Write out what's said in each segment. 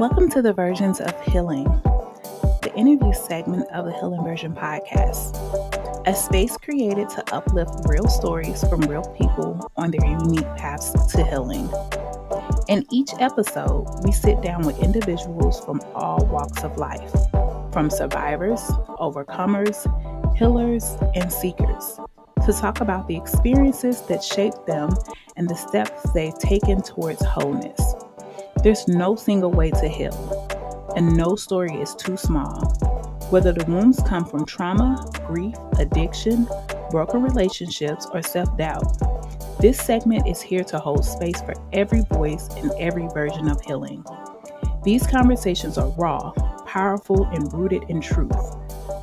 Welcome to the Versions of Healing, the interview segment of the Healing Version podcast, a space created to uplift real stories from real people on their unique paths to healing. In each episode, we sit down with individuals from all walks of life, from survivors, overcomers, healers, and seekers, to talk about the experiences that shaped them and the steps they've taken towards wholeness. There's no single way to heal, and no story is too small. Whether the wounds come from trauma, grief, addiction, broken relationships, or self-doubt, this segment is here to hold space for every voice and every version of healing. These conversations are raw, powerful, and rooted in truth,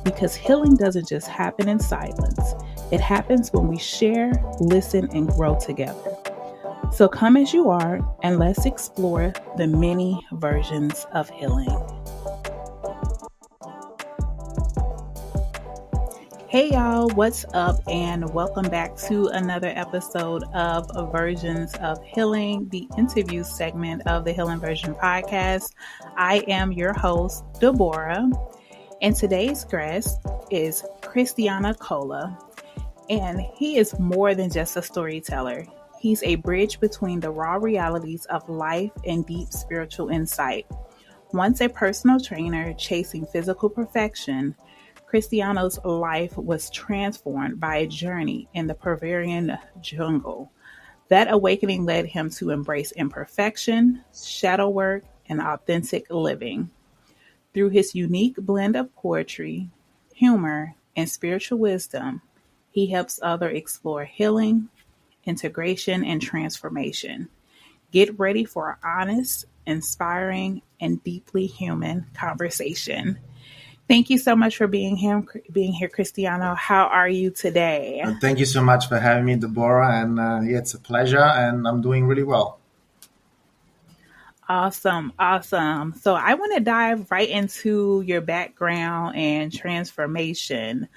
because healing doesn't just happen in silence. It happens when we share, listen, and grow together. So come as you are, and let's explore the many versions of healing. Hey y'all, what's up? And welcome back to another episode of Versions of Healing, the interview segment of the Healing Version podcast. I am your host, Deborah, and today's guest is Cristiano Colla, and he is more than just a storyteller. He's a bridge between the raw realities of life and deep spiritual insight. Once a personal trainer chasing physical perfection, Cristiano's life was transformed by a journey in the Peruvian jungle. That awakening led him to embrace imperfection, shadow work, and authentic living. Through his unique blend of poetry, humor, and spiritual wisdom, he helps others explore healing, integration, and transformation. Get ready for an honest, inspiring, and deeply human conversation. Thank you so much for being here, Cristiano. How are you today? Thank you so much for having me, Deborah. And it's a pleasure, and I'm doing really well. Awesome. So I want to dive right into your background and transformation.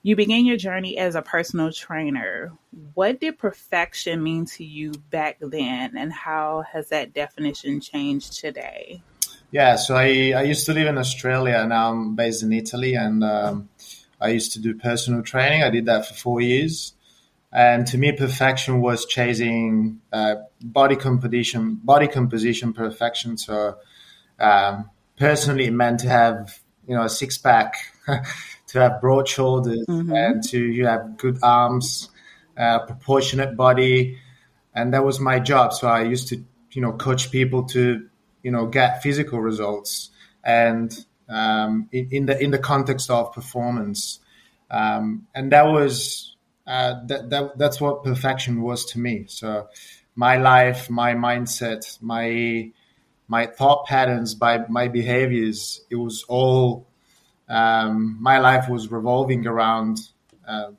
You began your journey as a personal trainer. What did perfection mean to you back then, and how has that definition changed today? Yeah, so I used to live in Australia. Now I'm based in Italy, and I used to do personal training. I did that for 4 years. And to me, perfection was chasing body composition perfection. So personally, it meant to have a six pack, to have broad shoulders, and to have good arms, proportionate body, and that was my job. So I used to coach people to get physical results, and in the context of performance, and that was that's what perfection was to me. So my life, my mindset, my thought patterns, my behaviors, it was all my life was revolving around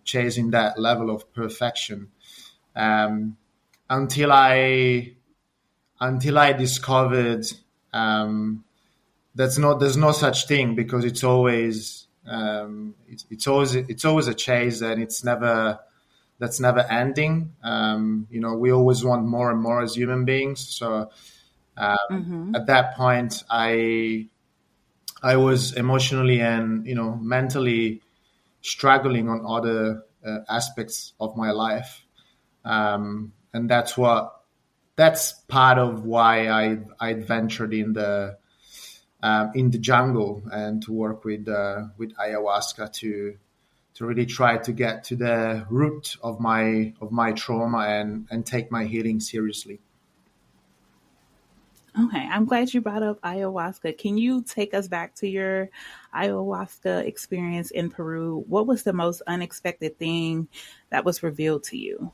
chasing that level of perfection, until I discovered there's no such thing, because it's always a chase, and that's never ending. We always want more and more as human beings. So at that point, I was emotionally and mentally struggling on other aspects of my life, and that's part of why I ventured in the jungle and to work with ayahuasca to really try to get to the root of my trauma and take my healing seriously. Okay, I'm glad you brought up ayahuasca. Can you take us back to your ayahuasca experience in Peru? What was the most unexpected thing that was revealed to you?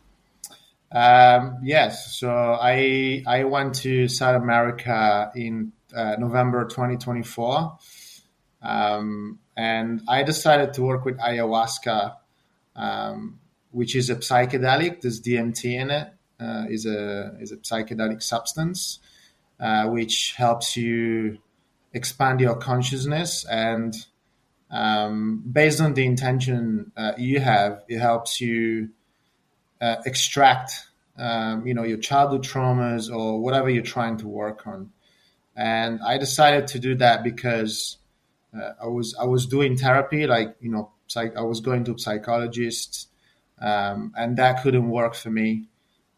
Yes, so I went to South America in November 2024, and I decided to work with ayahuasca, which is a psychedelic. There's DMT in it. Is a psychedelic substance, which helps you expand your consciousness, and based on the intention you have, it helps you extract your childhood traumas or whatever you're trying to work on. And I decided to do that because I was doing therapy, like I was going to psychologists, and that couldn't work for me.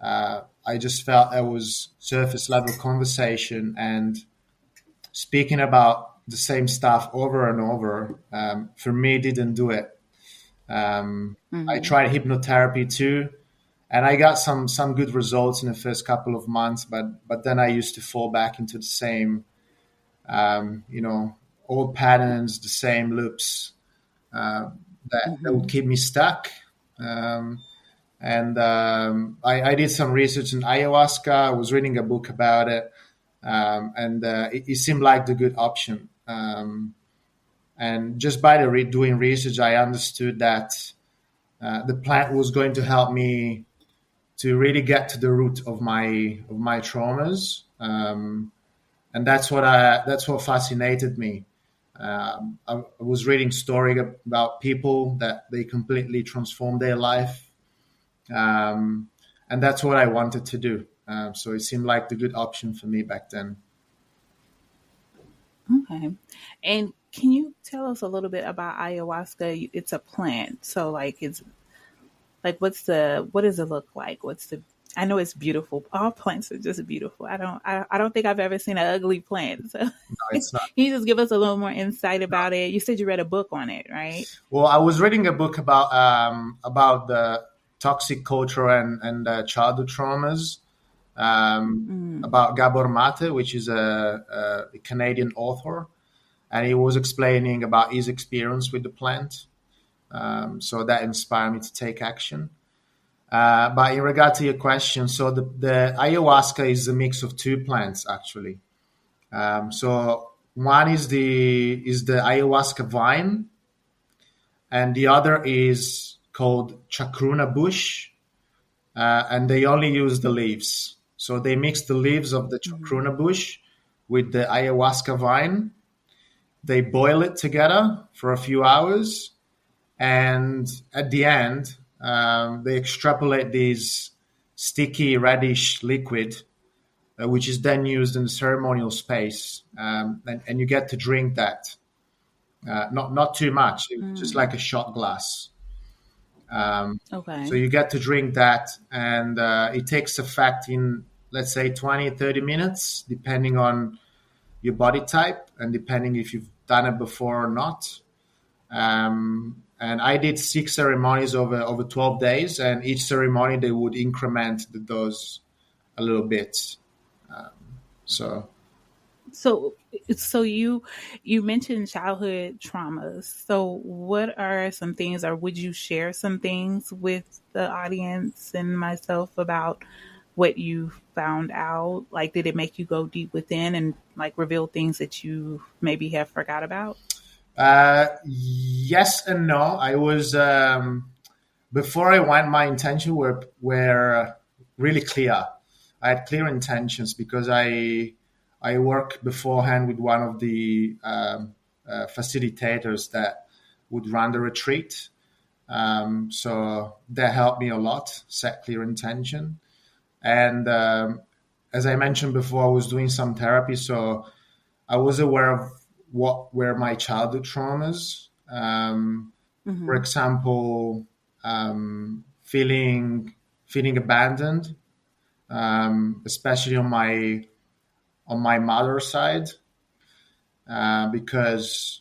I just felt it was surface level conversation and speaking about the same stuff over and over. For me, didn't do it. I Mm-hmm. tried hypnotherapy too, and I got some good results in the first couple of months. But then I used to fall back into the same, old patterns, the same loops uh, that would Mm-hmm. keep me stuck. Um, and I did some research in ayahuasca. I was reading a book about it, and it seemed like the good option. And just by doing research, I understood that the plant was going to help me to really get to the root of my traumas, and that's what fascinated me. I was reading story about people that they completely transformed their life, um, and that's what I wanted to do. So it seemed like the good option for me back then. Okay. And can you tell us a little bit about ayahuasca? It's a plant. So like it's like what does it look like? I know it's beautiful. All plants are just beautiful. I don't think I've ever seen an ugly plant. So No, can it's not. you just give us a little more insight about it? You said you read a book on it, right? Well, I was reading a book about the toxic culture and childhood traumas, Mm. about Gabor Mate, which is a Canadian author, and he was explaining about his experience with the plant. So that inspired me to take action. But in regard to your question, so the ayahuasca is a mix of two plants actually. So one is the ayahuasca vine, and the other is called chacruna bush, and they only use the leaves. So they mix the leaves of the Mm. chacruna bush with the ayahuasca vine. They boil it together for a few hours, and at the end, they extrapolate this sticky reddish liquid, which is then used in the ceremonial space, and you get to drink that. Not too much, just Mm. like a shot glass. So Okay. you get to drink that, and it takes effect in, let's say, 20, 30 minutes, depending on your body type and depending if you've done it before or not. And I did 6 ceremonies over 12 days, and each ceremony they would increment the dose a little bit. So So so you mentioned childhood traumas. So what are some things, or would you share some things with the audience and myself about what you found out? Like, did it make you go deep within and like reveal things that you maybe have forgot about? yes and no. I was before I went. My intention were really clear. I had clear intentions because I worked beforehand with one of the facilitators that would run the retreat. So that helped me a lot. Set clear intention, and as I mentioned before, I was doing some therapy, so I was aware of what were my childhood traumas. For Mm-hmm. example, feeling abandoned, especially on my mother's side, because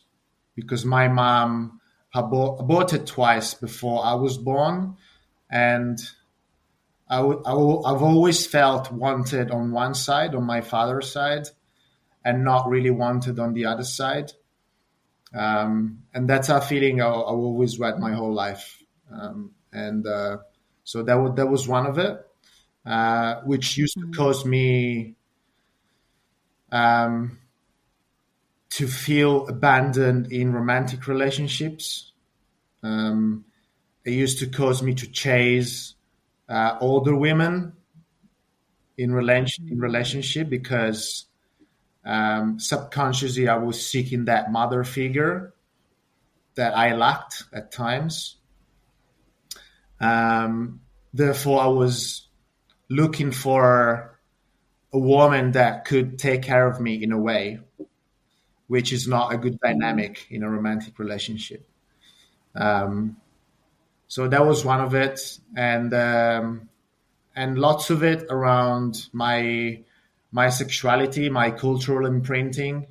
my mom aborted twice before I was born, and I've always felt wanted on one side, on my father's side, and not really wanted on the other side. And that's a feeling I always had my whole life. And so that was one of it, which used to Mm-hmm. cause me um, to feel abandoned in romantic relationships. Um, it used to cause me to chase older women in relationship because subconsciously I was seeking that mother figure that I lacked at times. Therefore, I was looking for a woman that could take care of me in a way, which is not a good Mm-hmm. dynamic in a romantic relationship. Um, so that was one of it, and lots of it around my sexuality, my cultural imprinting.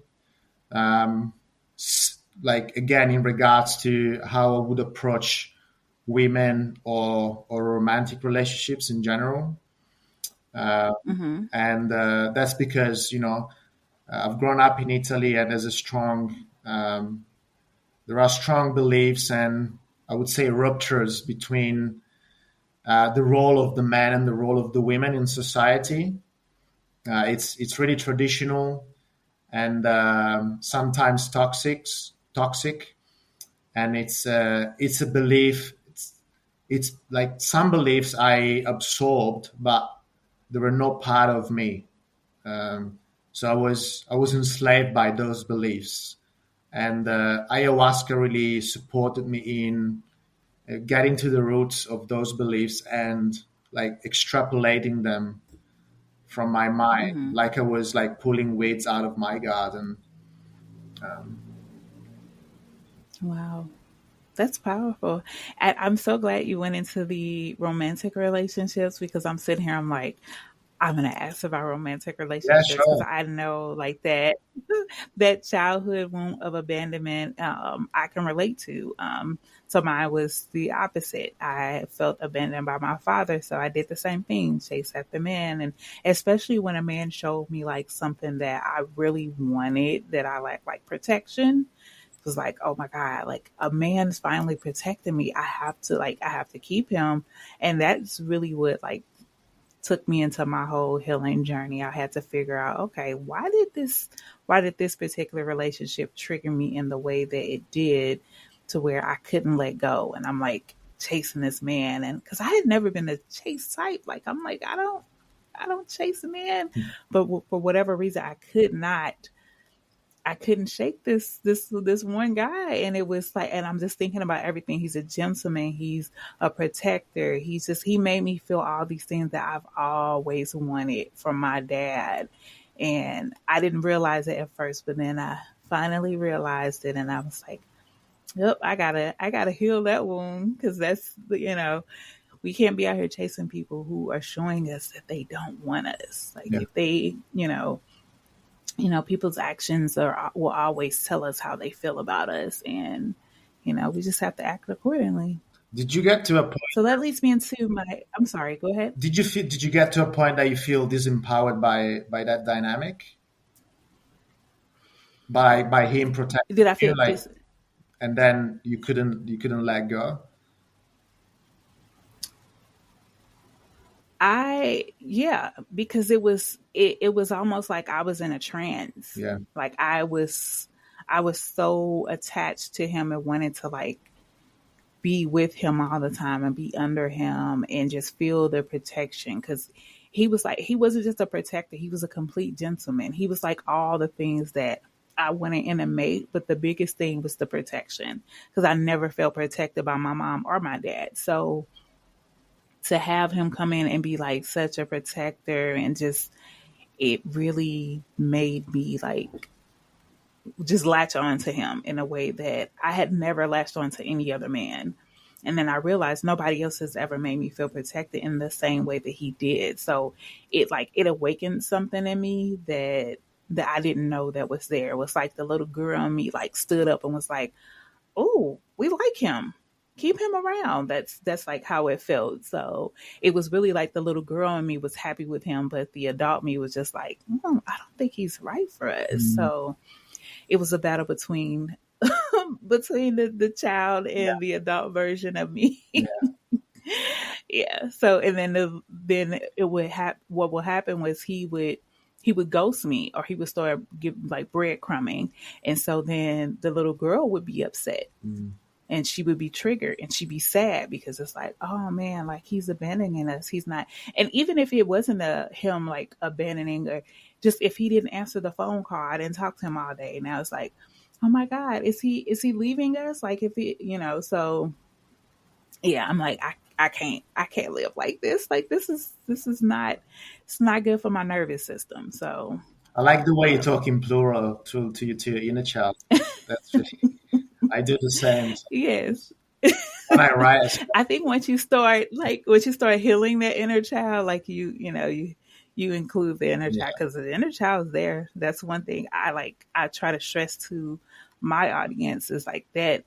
Like again, in regards to how I would approach women or romantic relationships in general. Uh, Mm-hmm. and that's because I've grown up in Italy, and there are strong beliefs and I would say ruptures between the role of the man and the role of the women in society. It's really traditional and sometimes toxic, and it's a belief. It's like some beliefs I absorbed, but they were not part of me. So I was enslaved by those beliefs, and ayahuasca really supported me in getting to the roots of those beliefs and like extrapolating them from my mind, Mm-hmm. like I was like pulling weeds out of my garden. Wow. That's powerful. I'm so glad you went into the romantic relationships because I'm sitting here, I'm like, I'm gonna ask about romantic Yeah, relationships because sure. I know like that that childhood wound of abandonment I can relate to. So mine was the opposite. I felt abandoned by my father, so I did the same thing, chase after men, and especially when a man showed me like something that I really wanted, that I like protection. It was like, oh my God, like a man's finally protecting me. I have to keep him. And that's really what like took me into my whole healing journey. I had to figure out, okay, why did this particular relationship trigger me in the way that it did to where I couldn't let go? And I'm like chasing this man, and because I had never been a chase type, like I'm like, I don't chase a man, but for whatever reason, I couldn't shake this one guy, and it was like, and I'm just thinking about everything. He's a gentleman. He's a protector. He made me feel all these things that I've always wanted from my dad, and I didn't realize it at first, but then I finally realized it, and I was like, yep, I gotta heal that wound because we can't be out here chasing people who are showing us that they don't want us. Like Yeah. if they, people's actions will always tell us how they feel about us, and we just have to act accordingly. Did you get to a point? So that leads me into my. I'm sorry. Go ahead. Did you get to a point that you feel disempowered by that dynamic, by him protecting Did I you, feel like, this? and then you couldn't let go? Yeah, because it was almost like I was in a trance. Yeah. Like I was so attached to him and wanted to like be with him all the time and be under him and just feel the protection, because he wasn't just a protector, he was a complete gentleman. He was like all the things that I wanted in a mate, but the biggest thing was the protection, because I never felt protected by my mom or my dad. So to have him come in and be like such a protector, and just it really made me like just latch on to him in a way that I had never latched on to any other man. And then I realized nobody else has ever made me feel protected in the same way that he did. So it awakened something in me that I didn't know that was there. It was like the little girl in me like stood up and was like, "Oh, we like him. Keep him around." That's like how it felt. So it was really like the little girl in me was happy with him, but the adult me was just like, I don't think he's right for us. Mm, So it was a battle between between the child yeah. and the adult version of me. Yeah. Yeah. So and then then it would what would happen was he would ghost me, or he would start give like breadcrumbing, and so then the little girl would be upset, Mm, and she would be triggered, and she'd be sad because it's like, oh man, like he's abandoning us. He's not. And even if it wasn't him like abandoning, or just if he didn't answer the phone call, I didn't talk to him all day. Now it's like, oh my God, is he leaving us? Like if he, so yeah, I'm like, I can't live like this. Like this is not, it's not good for my nervous system. So I like the way you yeah. talk in plural to your inner child. That's really, I do the same. So Yes. when I write, I think once you start healing that inner child, like you include the inner child, yeah, because the inner child is there. That's one thing I try to stress to my audience is like that.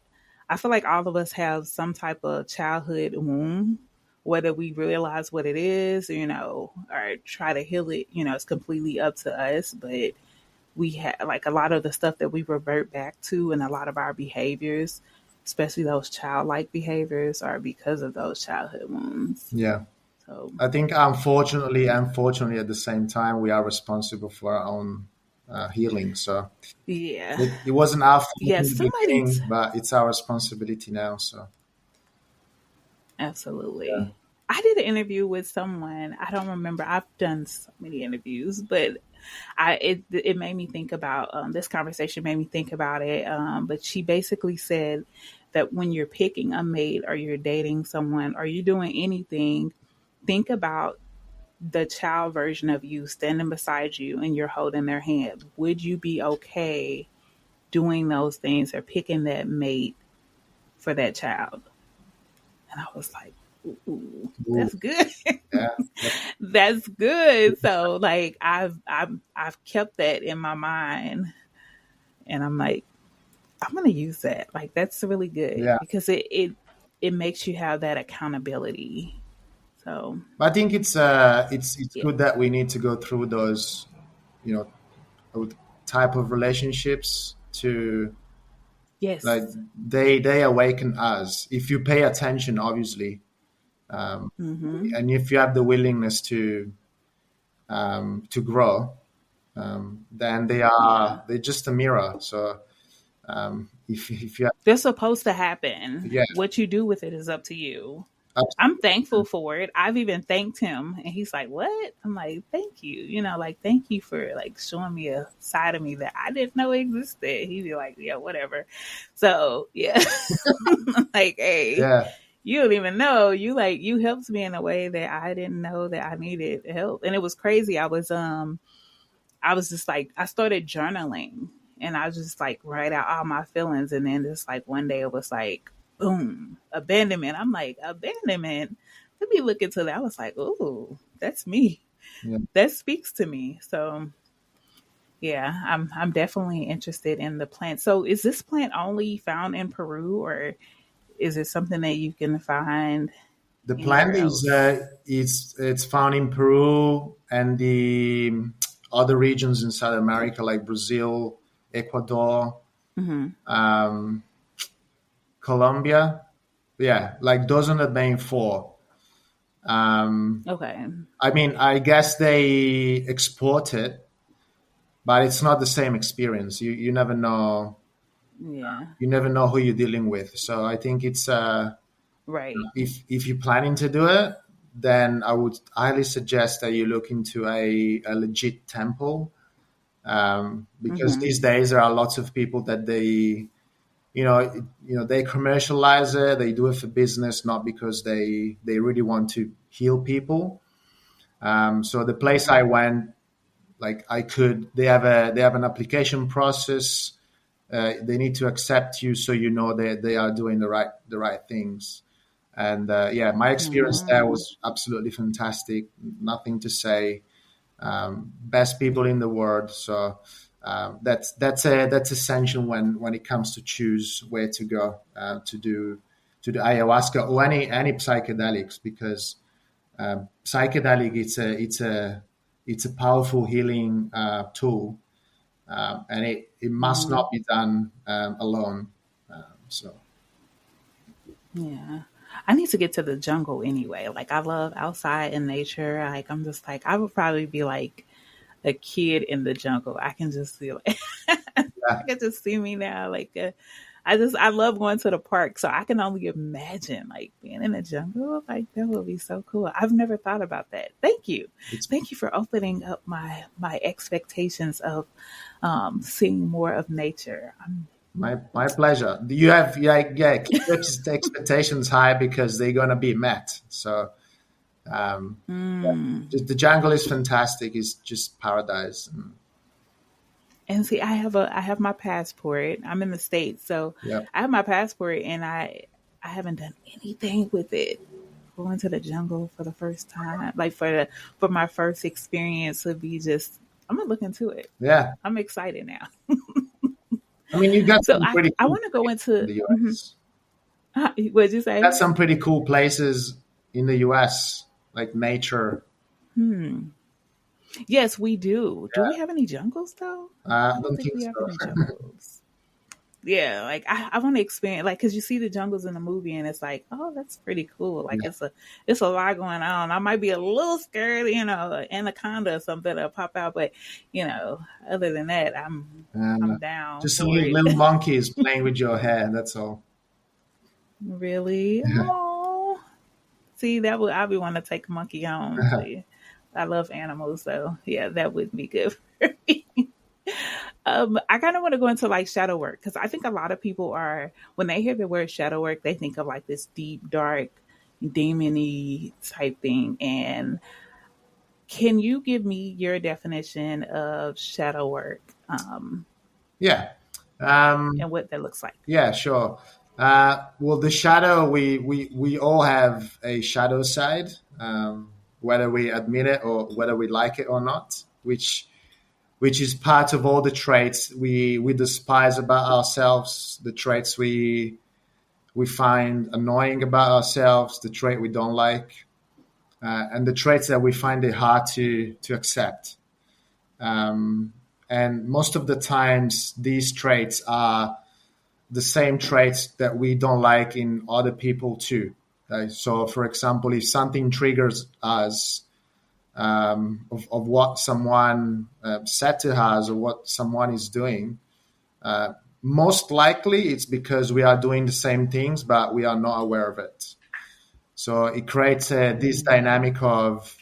I feel like all of us have some type of childhood wound, whether we realize what it is, or try to heal it. It's completely up to us. But we have like a lot of the stuff that we revert back to, and a lot of our behaviors, especially those childlike behaviors, are because of those childhood wounds. yeah. So I think unfortunately, at the same time, we are responsible for our own healing. So yeah. it wasn't our fault Yes, in the somebody beginning, but it's our responsibility now. So yeah, absolutely. I did an interview with someone. I don't remember. I've done so many interviews, but it made me think about this conversation. Made me think about it. But she basically said that when you're picking a mate, or you're dating someone, or you're doing anything, think about the child version of you standing beside you, and you're holding their hand. Would you be okay doing those things, or picking that mate for that child? And I was like, ooh, Ooh, that's good. yeah, That's good. So like I've kept that in my mind, and I'm like, I'm gonna use that. Like that's really good, yeah. because it makes you have that accountability. So But I think it's yeah. good that we need to go through those, you know, type of relationships to like Yes. they awaken us if you pay attention, obviously, Mm-hmm. and if you have the willingness to grow, then Yeah. they're just a mirror. So if you have, They're supposed to happen. yeah, What you do with it is up to you. I'm thankful absolutely, for it. I've even thanked him, and he's like, "What?" I'm like, "Thank you." Like, thank you for like showing me a side of me that I didn't know existed. He'd be like, "Yeah, whatever." So yeah, like, hey, yeah, you don't even know. You helped me in a way that I didn't know that I needed help, and it was crazy. I was just like, I started journaling, and I was just like write out all my feelings. And then just like one day it was like, boom, abandonment. I'm like, abandonment. Let me look into that. I was like, ooh, that's me. yeah. That speaks to me. So yeah, I'm definitely interested in the plant. So is this plant only found in Peru, or is it something that you can find The anywhere plant is else? it's found in Peru and the other regions in South America like Brazil, Ecuador, Mm-hmm. um, Colombia. Yeah, like those are the main four. Um, Okay. I mean, I guess they export it, but it's not the same experience. You never know. Yeah. You never know who you're dealing with. So I think it's Right. if you're planning to do it, then I would highly suggest that you look into a legit temple, because Mm-hmm. these days there are lots of people that they commercialize it. They do it for business, not because they really want to heal people. So the place I Right. went, like they have an application process. They need to accept you, so you know that they are doing the right things. And yeah, my experience there Mm-hmm. was absolutely fantastic. Nothing to say. Best people in the world. So that's essential when it comes to choose where to go to do ayahuasca or any psychedelics, because psychedelic it's a powerful healing tool, and it must Mm-hmm. not be done alone. So Yeah. I need to get to the jungle anyway. Like I love outside and nature. Like I'm just like I would probably be like a kid in the jungle. I can just feel like yeah, I can just see me now. Like I love going to the park, so I can only imagine like being in the jungle. Like that would be so cool. I've never thought about that. it's Thank you for opening up my expectations of seeing more of nature. My pleasure. Do you have keep your expectations high because they're gonna be met. So um, the jungle is fantastic. It's just paradise. And, And see, I have my passport. I'm in the States, so yeah, I have my passport, and I haven't done anything with it. Going to the jungle for the first time, like for my first experience, would be just. I'm gonna look into it. yeah. I'm excited now. I mean, you got So some pretty I cool want to go places in into. the US. What'd you Got say? some pretty cool places in the US, like nature. Yes, we do. Do we Yeah, have any jungles though? I I don't don't think think we have any so. jungles. Yeah, like I want to experience, like, because you see the jungles in the movie, and it's like, oh, that's pretty cool. Like Yeah, it's a lot going on. I might be a little scared, anaconda or something to pop out, but other than that, and I'm down just some for it. little monkeys playing with your hair. That's all. Really? Oh, see, that would I would want to take a monkey home. See, I love animals, so yeah, that would be good for me. I kind of want to go into like shadow work because I think a lot of people are when they hear the word shadow work, they think of like this deep, dark, demony type thing. And can you give me your definition of shadow work Yeah. Um, and what that looks like? yeah, sure. Well, the shadow, we all have a shadow side, whether we admit it or whether we like it or not, which is part of all the traits we despise about ourselves, the traits we find annoying about ourselves, the trait we don't like, and the traits that we find it hard to accept. Um, and most of the times, these traits are the same traits that we don't like in other people too. So, for example, if something triggers us of what someone said to us or what someone is doing, uh, most likely it's because we are doing the same things, but we are not aware of it. So it creates this dynamic of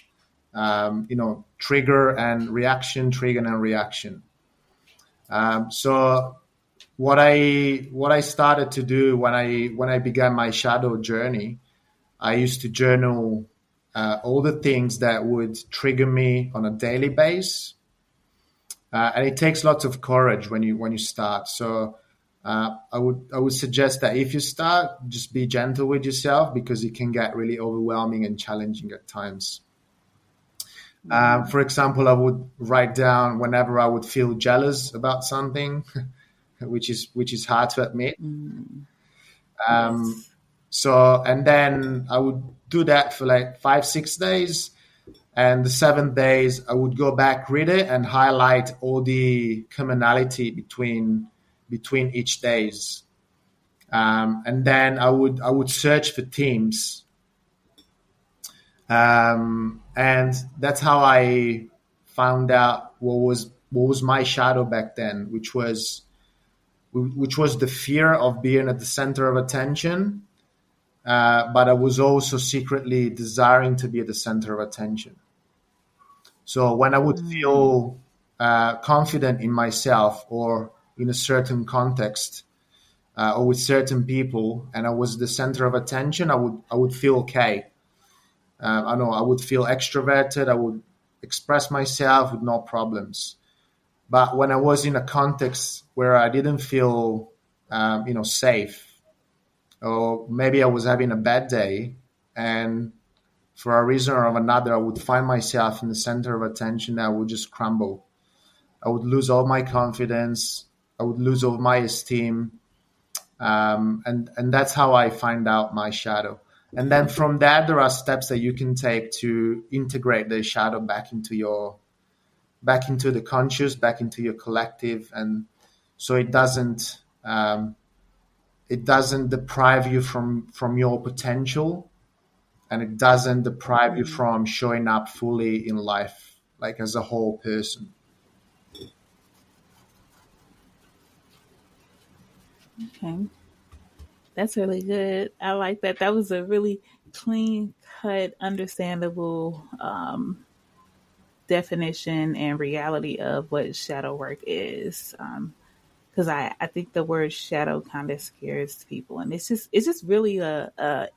trigger and reaction, trigger and reaction. So what I started to do when I began my shadow journey, I used to journal all the things that would trigger me on a daily basis, and it takes lots of courage when you start. So I would suggest that if you start, just be gentle with yourself because it can get really overwhelming and challenging at times. For example, I would write down whenever I would feel jealous about something, which is hard to admit. Yes. So, and then I would do that for like 5, 6 days. And the 7 days, I would go back, read it, and highlight all the commonality between each days. And then I would search for themes, and that's how I found out what was my shadow back then, which was the fear of being at the center of attention, but I was also secretly desiring to be at the center of attention. So when I would feel confident in myself or in a certain context or with certain people, and I was the center of attention, I would feel okay. I know I would feel extroverted. I would express myself with no problems. But when I was in a context where I didn't feel, safe, or maybe I was having a bad day, and for a reason or another, I would find myself in the center of attention. I would just crumble. I would lose all my confidence. I would lose all my esteem, and that's how I find out my shadow. And then from that, there are steps that you can take to integrate the shadow back into the conscious, back into your collective, and so it doesn't deprive you from your potential, and it doesn't deprive you from showing up fully in life, like as a whole person. Okay. That's really good. I like that. That was a really clean cut, understandable definition and reality of what shadow work is. because I think the word shadow kind of scares people, and it's just really a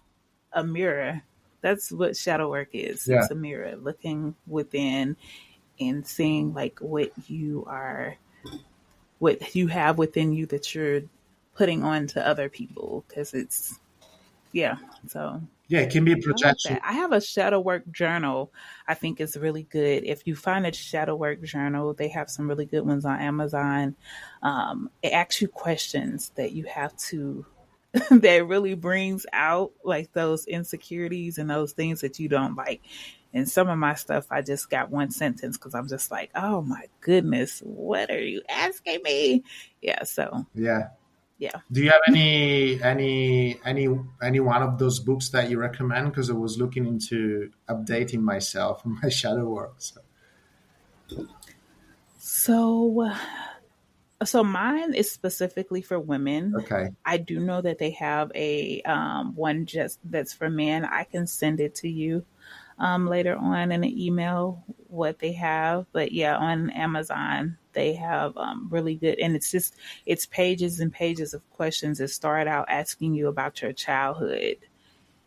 mirror. That's what shadow work is. Yeah, It's a mirror looking within and seeing like what you have within you that you're putting on to other people. Because it's yeah. So yeah, it can be a I like projection. that. I have a shadow work journal. I think it's really good. If you find a shadow work journal, they have some really good ones on Amazon. It asks you questions that you have to that really brings out like those insecurities and those things that you don't like. And some of my stuff, I just got one sentence because I'm just like, oh my goodness, what are you asking me? Yeah. So Yeah. yeah. Do you have any one of those books that you recommend? Because I was looking into updating myself and my shadow work. So. So So mine is specifically for women. Okay. I do know that they have a one just that's for men. I can send it to you later on in an email what they have. But yeah, on Amazon they have really good, and it's pages and pages of questions that start out asking you about your childhood,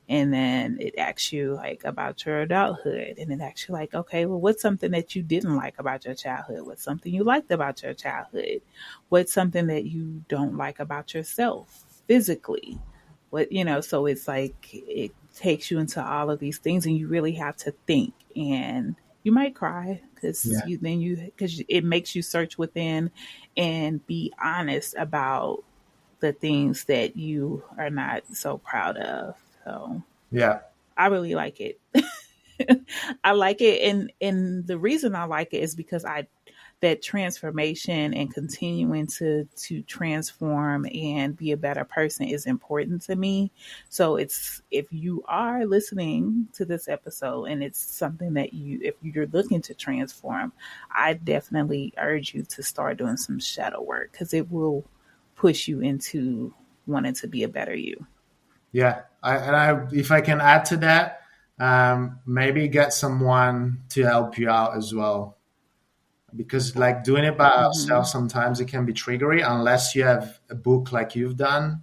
and then it asks you like about your adulthood, and it asks you like, okay, well, what's something that you didn't like about your childhood? What's something you liked about your childhood? What's something that you don't like about yourself physically? So it's like it takes you into all of these things, and you really have to think, and you might cry Yeah. because it makes you search within and be honest about the things that you are not so proud of. So Yeah. I really like it. I like it, and the reason I like it is because I that transformation and continuing to transform and be a better person is important to me. So it's if you are listening to this episode and it's something that if you're looking to transform, I definitely urge you to start doing some shadow work because it will push you into wanting to be a better you. Yeah. If I can add to that, maybe get someone to help you out as well. Because like doing it by Mm-hmm. ourselves, sometimes it can be triggery unless you have a book like you've done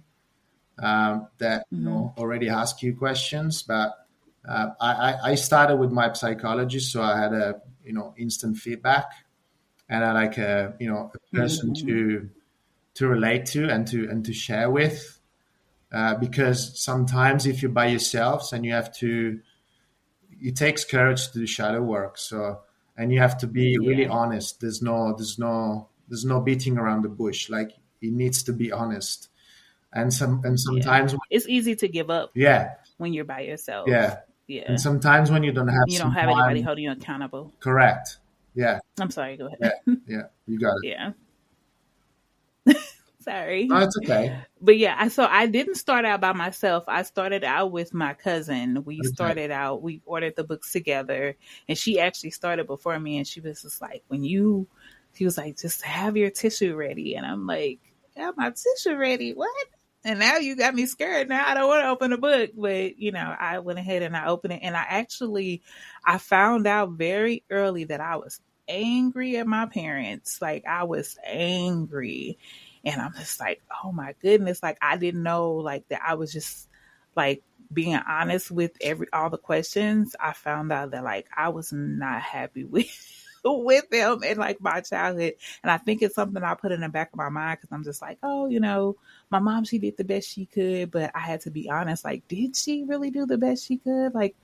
that Mm-hmm. already ask you questions. But I started with my psychologist, so I had a instant feedback, and I like a person Mm-hmm. to relate to and to share with. Because sometimes if you're by yourselves and you have to, it takes courage to do shadow work. So, and you have to be really Yeah. honest. There's no beating around the bush. Like it needs to be honest. And Yeah. sometimes, It's easy to give up yeah, when you're by yourself. yeah, and Yeah. sometimes when you don't have You don't have anybody someone, holding you accountable. correct. Yeah, I'm sorry, go yeah, ahead. yeah. You got it. Yeah. No, Sorry. it's okay. But yeah, I didn't start out by myself. I started out with my cousin. Okay. We ordered the books together, and she actually started before me, and she was just like, she was like, just have your tissue ready. And I'm like, have my tissue ready? What? And now you got me scared. Now I don't want to open the book. But, I went ahead and I opened it, and I found out very early that I was angry at my parents. Like I was angry, and I'm just like, oh my goodness. Like I didn't know like that I was just like being honest with all the questions. I found out that like I was not happy with with them in like my childhood. And I think it's something I put in the back of my mind because I'm just like, oh, my mom, she did the best she could, but I had to be honest. Like, did she really do the best she could? Like,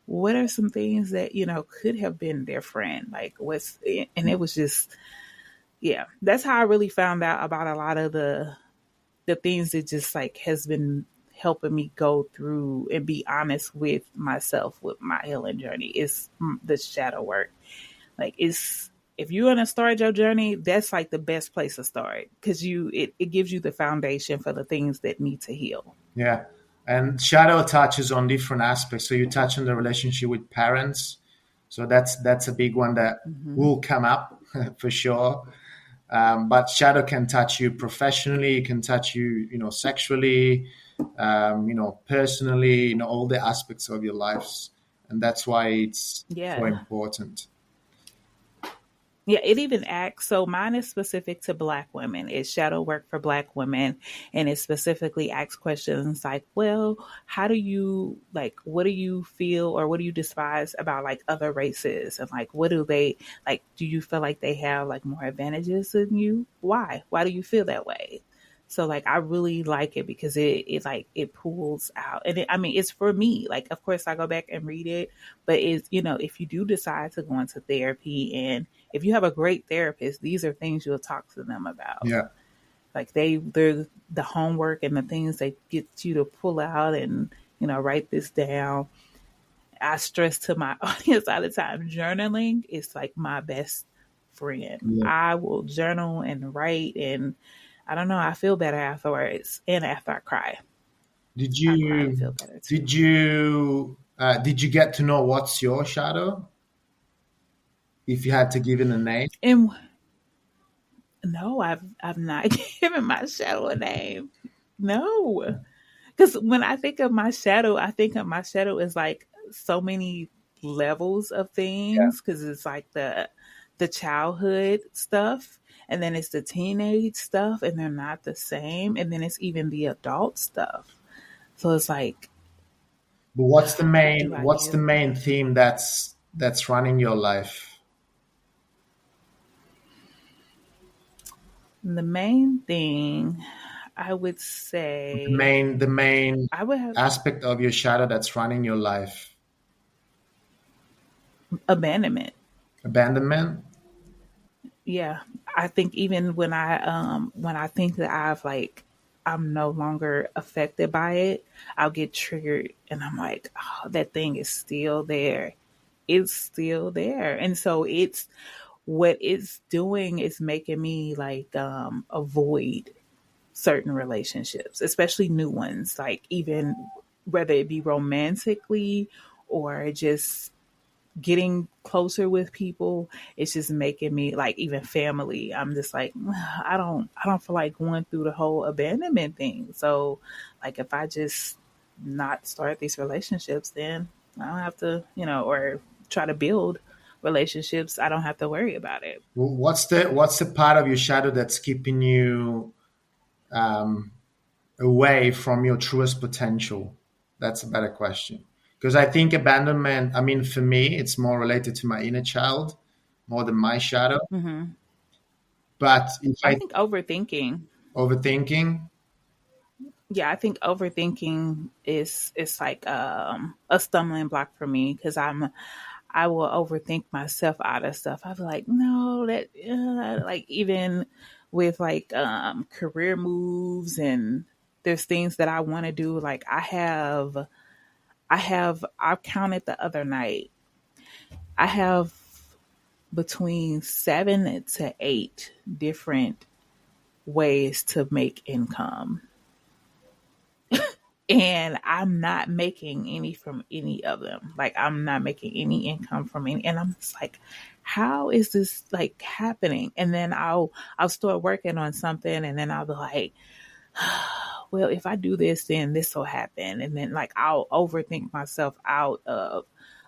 what are some things that, could have been different? Like, and it was just, yeah, that's how I really found out about a lot of the things that just like has been helping me go through and be honest with myself with my healing journey is the shadow work. Like it's if you want to start your journey, that's like the best place to start because it gives you the foundation for the things that need to heal. Yeah. And shadow touches on different aspects. So you touch on the relationship with parents. So that's a big one that Hmm. will come up for sure. But shadow can touch you professionally, it can touch you, sexually, personally, all the aspects of your lives. And that's why it's so Yeah. important. Yeah, it even asks. So mine is specific to Black women. It's shadow work for Black women, and it specifically asks questions like, "Well, how do you like? What do you feel, or what do you despise about like other races? And like, what do they like? Do you feel like they have like more advantages than you? Why? Why do you feel that way?" So like I really like it because it like it pulls out, and I mean it's for me. Like of course I go back and read it, but it's if you do decide to go into therapy, and if you have a great therapist, these are things you'll talk to them about. Yeah. Like they're the homework and the things they get you to pull out and write this down. I stress to my audience all the time, journaling is like my best friend. Yeah. I will journal and write, and I don't know, I feel better afterwards, and after I cry. Did I cry and you feel better too. did you get to know what's your shadow? If you had to give it a name, And no, I've not given my shadow a name. No. Because when I think of my shadow, I think of my shadow as like so many levels of yeah. things. Because it's like the childhood stuff, and then it's the teenage stuff, and they're not the same, and then it's even the adult stuff. So it's like, But do I what's the give main theme that's running your life? the main thing? I would The say main I would have aspect of your shadow that's running your life. abandonment. Abandonment. Yeah, I think even when I think that I'm no longer affected by it, I'll get triggered and I'm like, oh, that thing is still there. It's still there. And so it's what it's doing is making me like avoid certain relationships, especially new ones, like even whether it be romantically or just getting closer with people. It's just making me like even family, I'm just like, I don't feel like going through the whole abandonment thing. So like if I just not start these relationships, then I don't have to, or try to build relationships, I don't have to worry about it. What's the part of your shadow that's keeping you um, away from your truest potential? That's a better question. Because I think abandonment, I mean, for me, it's more related to my inner child more than my shadow. Hmm. But if I I think overthinking. overthinking, Yeah, I think overthinking is like a stumbling block for me because I will overthink myself out of stuff. I'll be like, no, that like even with like career moves, and there's things that I want to do. Like I counted the other night. I have between 7 to 8 different ways to make income, and I'm not making any from any of them. Like I'm not making any income from any, and I'm just like, how is this like happening? And then I'll start working on something, and then I'll be like, well, if I do this, then this will happen, and then like I'll overthink myself out of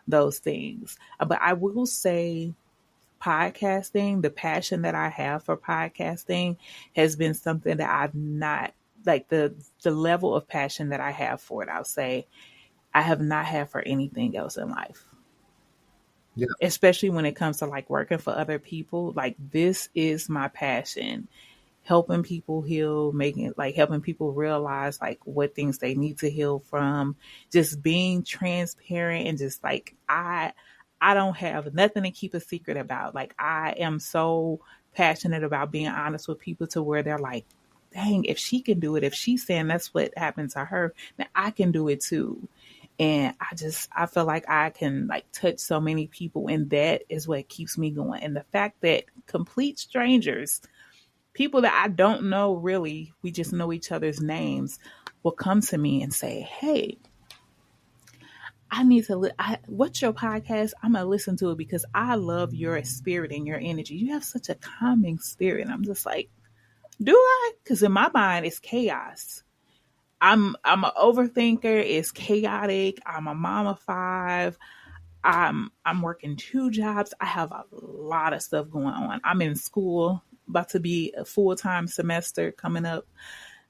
those things. But I will say, podcasting, the passion that I have for podcasting has been something that I've not like the level of passion that I have for it, I'll say I have not had for anything else in life. yeah. Especially when it comes to like working for other people. Like this is my passion. Helping people heal, making like helping people realize like what things they need to heal from, just being transparent, and just like I don't have nothing to keep a secret about. Like I am so passionate about being honest with people to where they're like, dang, if she can do it, if she's saying that's what happened to her, then I can do it too. And I feel like I can like touch so many people, and that is what keeps me going. And the fact that complete strangers, people that I don't know really, we just know each other's names, will come to me and say, "Hey, I need to. What's your podcast? I'm gonna listen to it because I love your spirit and your energy. You have such a calming spirit." And I'm just like, "Do I?" Because in my mind, it's chaos. I'm an overthinker. It's chaotic. I'm a mom of five. I'm working 2 jobs. I have a lot of stuff going on. I'm in school, about to be a full-time semester coming up.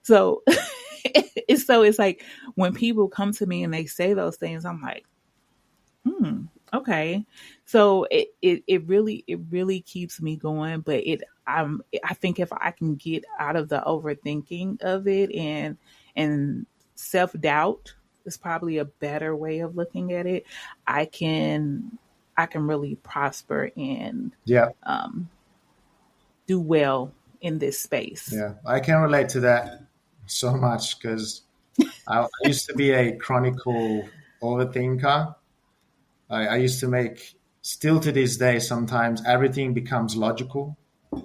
So it's like when people come to me and they say those things, I'm like, okay. So it really keeps me going, but I think if I can get out of the overthinking of it and self-doubt is probably a better way of looking at it. I can I can really prosper and Yeah, do well in this space. yeah, I can relate to that so much because I used to be a chronicle overthinker. I used to make, still to this day, sometimes everything becomes logical. So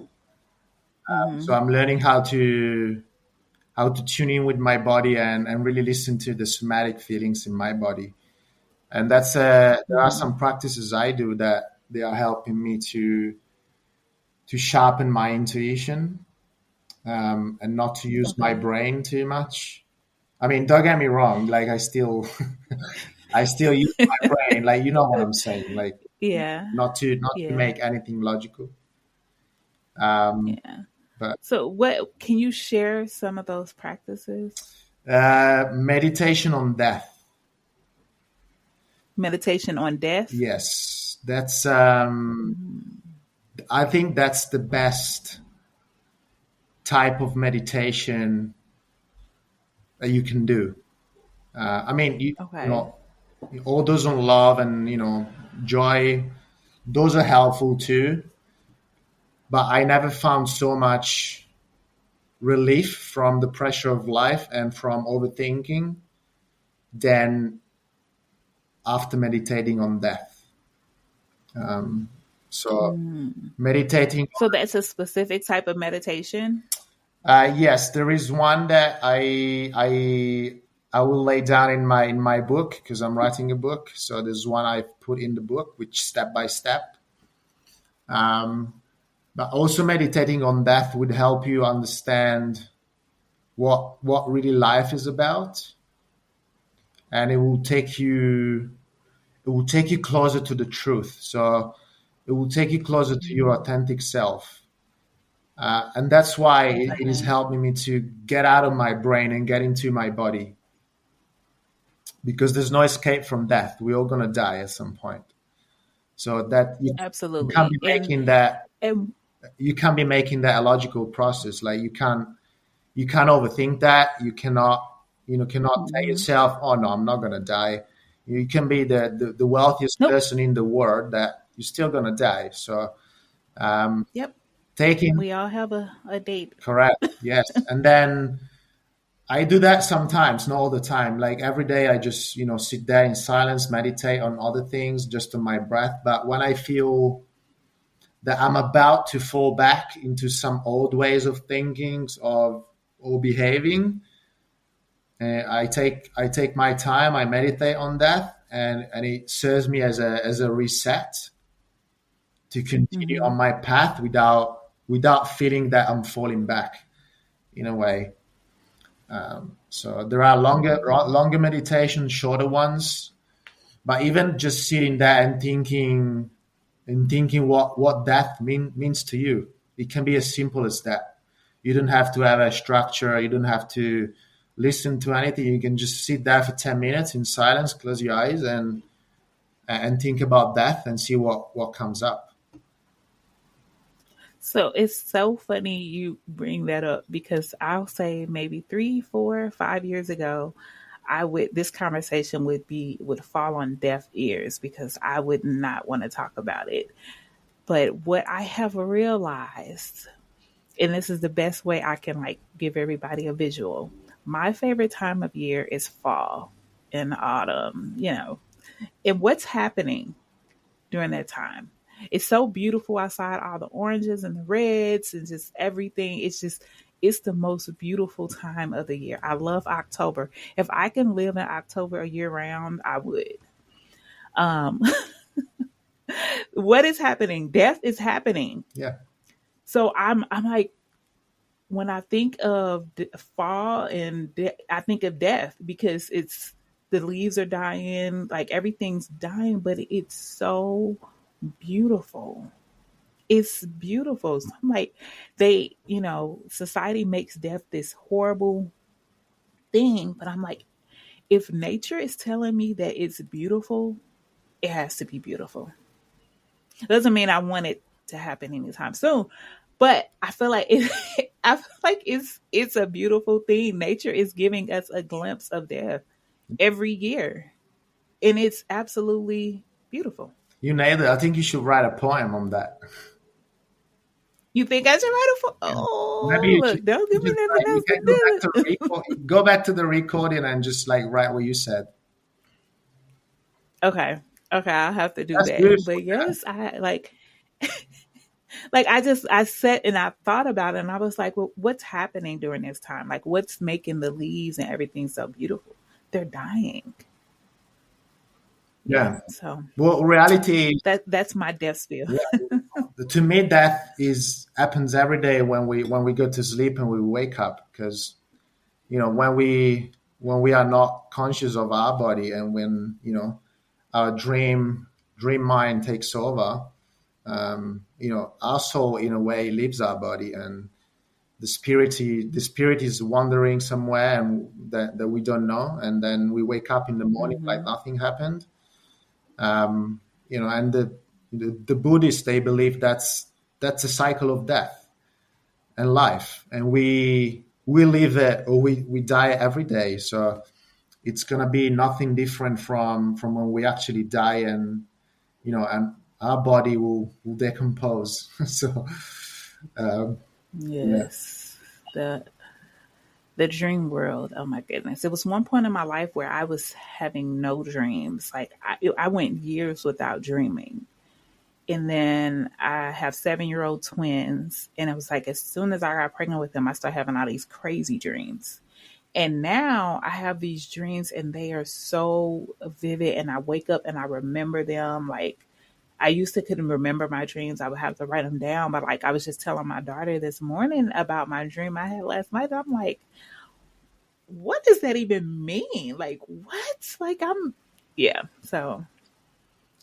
Hmm. I'm learning how to tune in with my body and really listen to the somatic feelings in my body. And there are Hmm. some practices I do that they are helping me to sharpen my intuition, and not to use my Okay. brain too much. I mean, don't get me wrong. Like I still, I still use my brain. Like you know what I'm saying. Like Yeah. not to Yeah. make anything logical. Um, Yeah. but So what can you share some of those practices? meditation on death. Meditation on death? Yes, that's. Mm-hmm. I think that's the best type of meditation that you can do. I mean, you Okay. know, all those on love and joy, those are helpful too. But I never found so much relief from the pressure of life and from overthinking than after meditating on death. So Mm. meditating. So that's a specific type of meditation? Yes, there is one that I will lay down in my book because I'm writing a book. So there's one I've put in the book, which step by step. Um, but also meditating on death would help you understand what really life is about, and it will take you closer to the truth. So it will take you closer to your Mm. authentic self. And that's why it is Okay. helping me to get out of my brain and get into my body, because there's no escape from death. We're all gonna die at some point. So that you can't Absolutely. be making that And you can't be making that a logical process. Like you can't overthink that. You cannot tell mhm. yourself, "Oh no, I'm not gonna die." You can be the wealthiest Nope. person in the world, that you're still gonna die. So um, Yep. taking We all have a date. correct, yes, and then I do that sometimes, not all the time. Like every day, I just sit there in silence, meditate on other things, just on my breath. But when I feel that I'm about to fall back into some old ways of thinking or behaving, I take my time, I meditate on that, and it serves me as a reset to continue on Hmm. my path without feeling that I'm falling back in a way. So there are longer meditations, shorter ones, but even just sitting there and thinking what death means to you, it can be as simple as that. You don't have to have a structure. You don't have to listen to anything. You can just sit there for 10 minutes in silence, close your eyes, and think about death and see what comes up. So it's so funny you bring that up because I'll say maybe 3, 4, 5 years ago, this conversation would fall on deaf ears because I would not want to talk about it. But what I have realized, and this is the best way I can like give everybody a visual. My favorite time of year is fall and autumn, And what's happening during that time? It's so beautiful outside, all the oranges and the reds and just everything. It's the most beautiful time of the year. I love October. If I can live in October a year round, I would. Um, what is happening? Death is happening. Yeah, So I'm like, when I think of fall and I think of death because the leaves are dying, like everything's dying, but it's so beautiful. It's beautiful. So I'm like, society makes death this horrible thing, but I'm like, if nature is telling me that it's beautiful, it has to be beautiful. Doesn't mean I want it to happen anytime soon, but I feel like I feel like it's a beautiful thing. Nature is giving us a glimpse of death every year, and it's absolutely beautiful. You nailed it. I think you should write a poem on that. You think I should write a Yeah. Maybe Oh, you should look, don't give me just nothing you else can to do. go back to the recording and just like write what you said. Okay. Okay, I'll have to do That's that. beautiful. But yes, I like I sat and I thought about it and I was like, well, what's happening during this time? Like what's making the leaves and everything so beautiful? They're dying. Yeah. Yeah. So Well, reality, that's my death spiel. yeah, to me, death is happens every day when we go to sleep and we wake up. Because when we are not conscious of our body and when our dream mind takes over, our soul in a way leaves our body and the spirit is wandering somewhere and that we don't know, and then we wake up in the morning like Hmm. nothing happened. And the Buddhists, they believe that's a cycle of death and life, and we live it or we die every day. So it's gonna be nothing different from when we actually die, and our body will decompose. So um, yeah. Yes. The dream world. Oh my goodness. It was one point in my life where I was having no dreams. Like I went years without dreaming. And then I have 7-year-old twins. And it was like, as soon as I got pregnant with them, I started having all these crazy dreams. And now I have these dreams and they are so vivid. And I wake up and I remember them. Like I used to couldn't remember my dreams. I would have to write them down. But like I was just telling my daughter this morning about my dream I had last night. I'm like, what does that even mean? Like, what? Like, yeah. So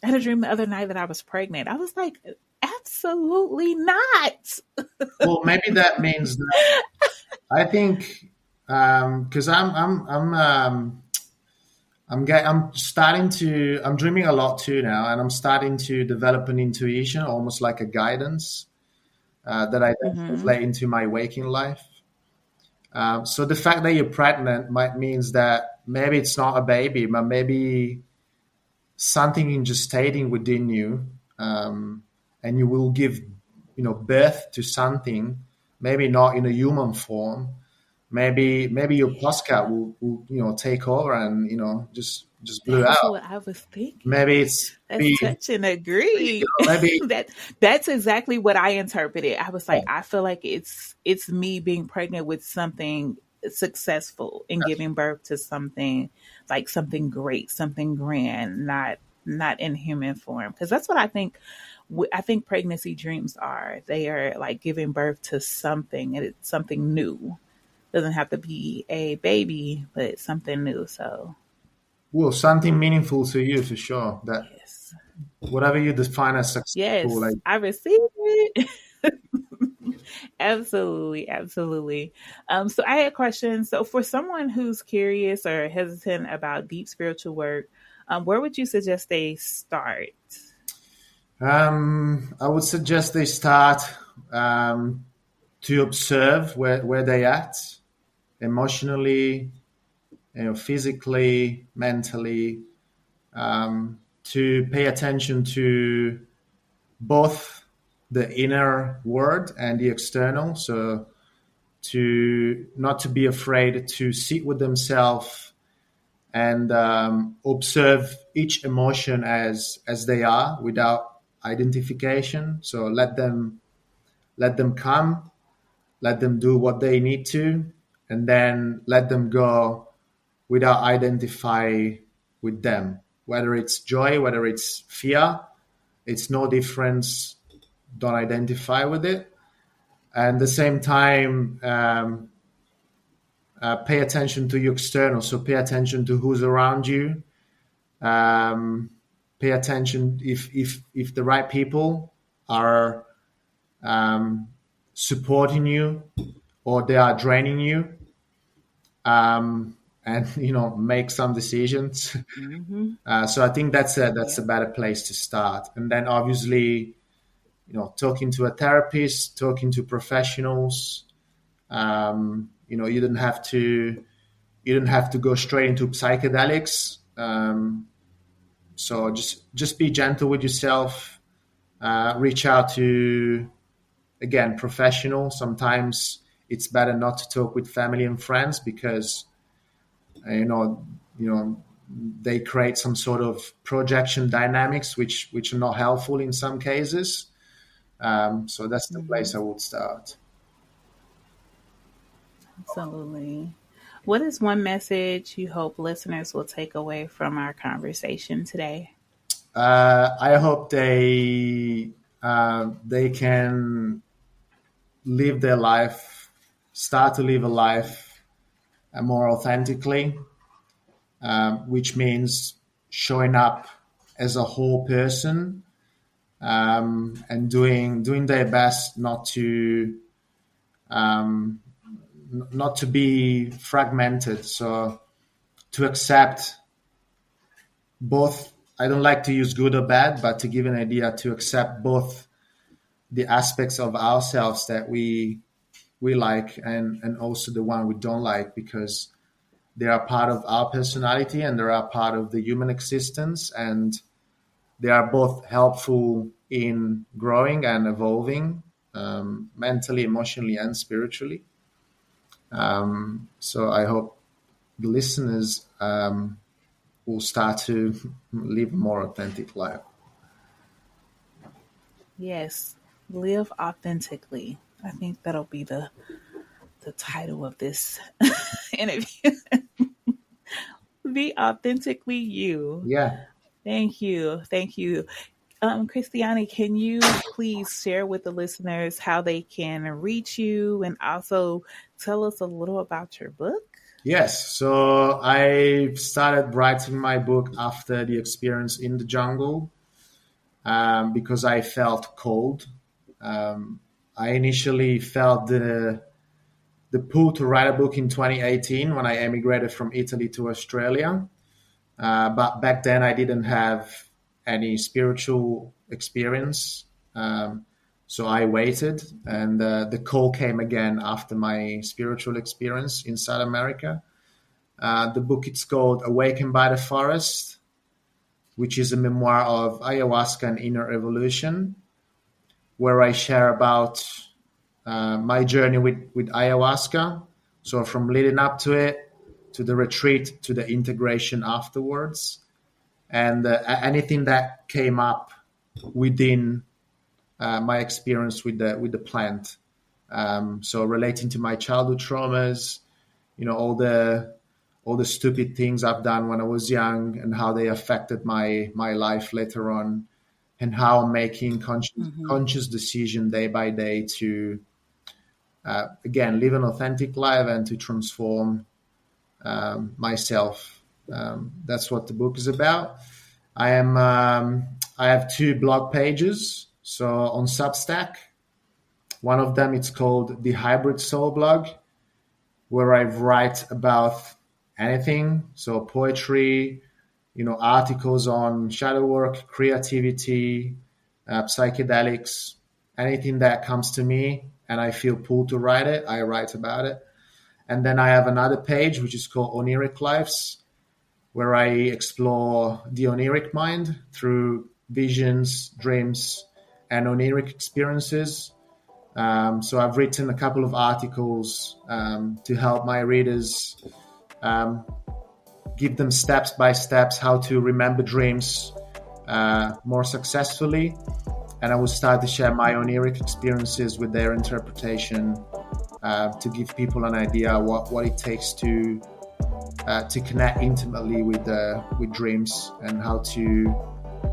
I had a dream the other night that I was pregnant. I was like, absolutely not. Well, maybe that means that I think because I'm dreaming a lot too now, and I'm starting to develop an intuition, almost like a guidance that I then Hmm. translate into my waking life. So the fact that you're pregnant might means that maybe it's not a baby, but maybe something in gestating within you, and you will give, birth to something, maybe not in a human form. Maybe your postcard will take over and just blew That's out. what I was thinking. Maybe it's That's maybe touch and there you agree. go. Maybe That's exactly what I interpreted. I was like, I feel like it's me being pregnant with something successful and giving birth to something like something great, something grand, not in human form. Because that's what I think. I think pregnancy dreams are. They are like giving birth to something, and it's something new. Doesn't have to be a baby, but it's something new. So well something meaningful to you for sure. That yes. whatever you define as successful, Yes, like I received it. Absolutely, absolutely. So I had a question. So for someone who's curious or hesitant about deep spiritual work, where would you suggest they start? I would suggest they start um, to observe where they at emotionally, physically, mentally, to pay attention to both the inner world and the external. So to not to be afraid to sit with themselves and observe each emotion as they are without identification. So let them come, let them do what they need to, and then let them go without identify with them. Whether it's joy, whether it's fear, it's no difference. Don't identify with it. And at the same time, pay attention to your external. So pay attention to who's around you. Pay attention if the right people are supporting you or they are draining you, and make some decisions. Mm-hmm. So I think that's a better place to start. And then obviously, talking to a therapist, talking to professionals. You don't have to go straight into psychedelics. So just be gentle with yourself. Reach out to, again, professionals. Sometimes it's better not to talk with family and friends because they create some sort of projection dynamics which are not helpful in some cases. So that's the Mm-hmm. place I would start. Absolutely. What is one message you hope listeners will take away from our conversation today? I hope they can live their life, start to live a life more authentically, which means showing up as a whole person, and doing their best um, not to be fragmented. So to accept both. I don't like to use good or bad, but to give an idea, to accept both the aspects of ourselves that we like, and also the one we don't like, because they are part of our personality and they are part of the human existence, and they are both helpful in growing and evolving, mentally, emotionally, and spiritually. So I hope the listeners will start to live a more authentic life. Yes, live authentically. I think that'll be the title of this interview. Be authentically you. Yeah. Thank you. Thank you. Christiane, can you please share with the listeners how they can reach you and also tell us a little about your book? Yes. So I started writing my book after the experience in the jungle, because I felt cold. I initially felt the pull to write a book in 2018 when I emigrated from Italy to Australia. But back then I didn't have any spiritual experience. So I waited, and the call came again after my spiritual experience in South America. The book, it's called Awakened by the Forest, which is a memoir of ayahuasca and inner evolution, where I share about my journey with ayahuasca. So from leading up to it, to the retreat, to the integration afterwards, and anything that came up within my experience with the plant. So relating to my childhood traumas, all the stupid things I've done when I was young, and how they affected my life later on, and how I'm making Mm-hmm. conscious decision day by day to again live an authentic life and to transform myself. That's what the book is about. I have two blog pages. So on Substack, one of them, it's called the Hybrid Soul blog, where I write about anything. So poetry, articles on shadow work, creativity, psychedelics, anything that comes to me and I feel pulled to write it, I write about it. And then I have another page which is called Oniric Lives, where I explore the oniric mind through visions, dreams, and oniric experiences. So I've written a couple of articles to help my readers, give them steps by steps how to remember dreams more successfully. And I will start to share my oniric experiences with their interpretation, to give people an idea what it takes to connect intimately with dreams, and how to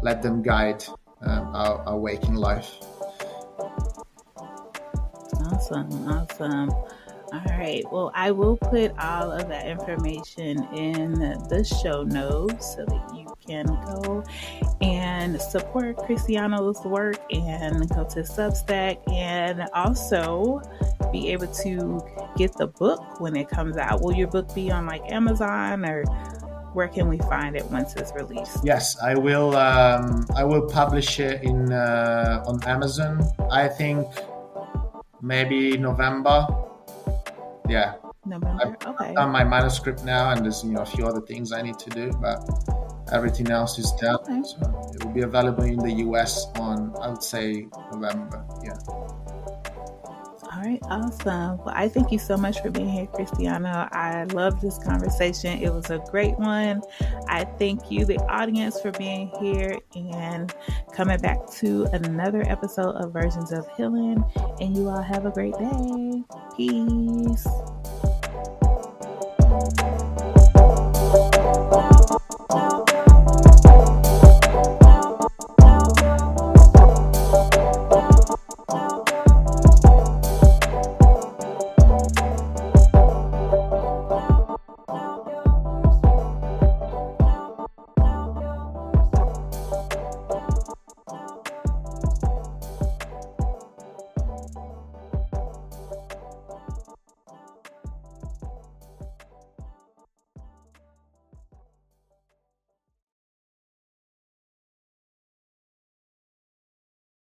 let them guide our waking life. Awesome. Awesome. All right. Well, I will put all of that information in the show notes so that you can go and support Cristiano's work and go to Substack and also be able to get the book when it comes out. Will your book be on like Amazon, or where can we find it once it's released? Yes, I will. I will publish it in on Amazon. I think maybe November. Yeah, November. I've Okay. done my manuscript now, and there's a few other things I need to do, but everything else is done. Okay. So it will be available in the US on, I would say, November. Yeah. All right, awesome. Well, I thank you so much for being here, Cristiano. I love this conversation. It was a great one. I thank you, the audience, for being here and coming back to another episode of Versions of Healing. And you all have a great day. Peace.